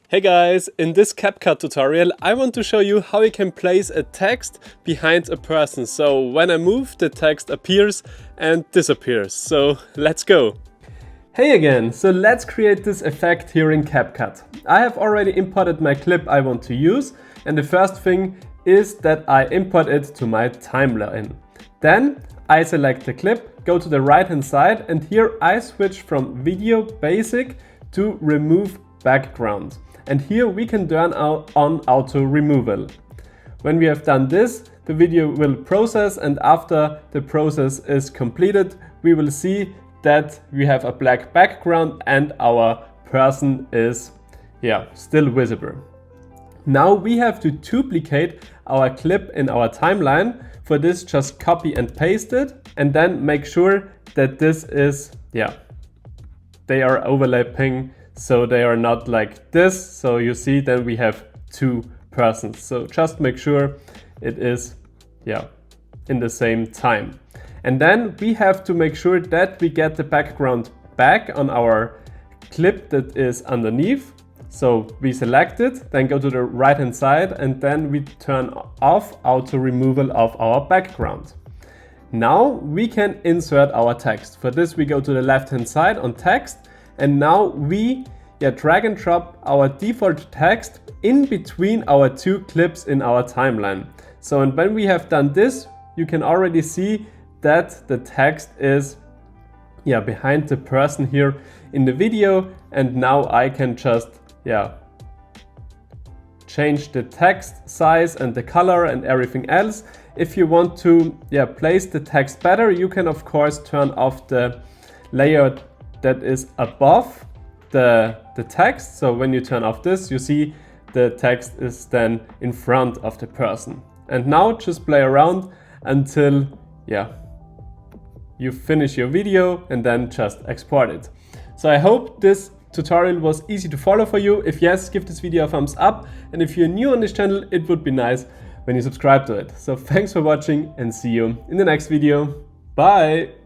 Hey guys, in this CapCut tutorial I want to show you how you can place a text behind a person. So when I move, the text appears and disappears. So let's go. Hey again, so let's create this effect here in CapCut. I have already imported my clip I want to use, and the first thing is that I import it to my timeline. Then I select the clip, go to the right hand side, and here I switch from Video Basic to Remove Background. And here we can turn on auto removal. When we have done this, the video will process, and after the process is completed, we will see that we have a black background and our person is still visible. Now we have to duplicate our clip in our timeline. For this, just copy and paste it, and then make sure that this is, they are overlapping, so they are not like this. So you see, then we have two persons. So just make sure it is, in the same time. And then we have to make sure that we get the background back on our clip that is underneath. So we select it, then go to the right hand side, and then we turn off auto removal of our background. Now we can insert our text. For this, we go to the left hand side on text, and now we drag and drop our default text in between our two clips in our timeline. So, and when we have done this, you can already see that the text is behind the person here in the video, and now I can just change the text size and the color and everything else. If you want to place the text better, you can of course turn off the layer that is above the text. So when you turn off this, you see the text is then in front of the person. And now just play around until you finish your video, and then just export it. So I hope this tutorial was easy to follow for you. If yes, give this video a thumbs up, and if you're new on this channel, it would be nice when you subscribe to it. So thanks for watching, and see you in the next video. Bye!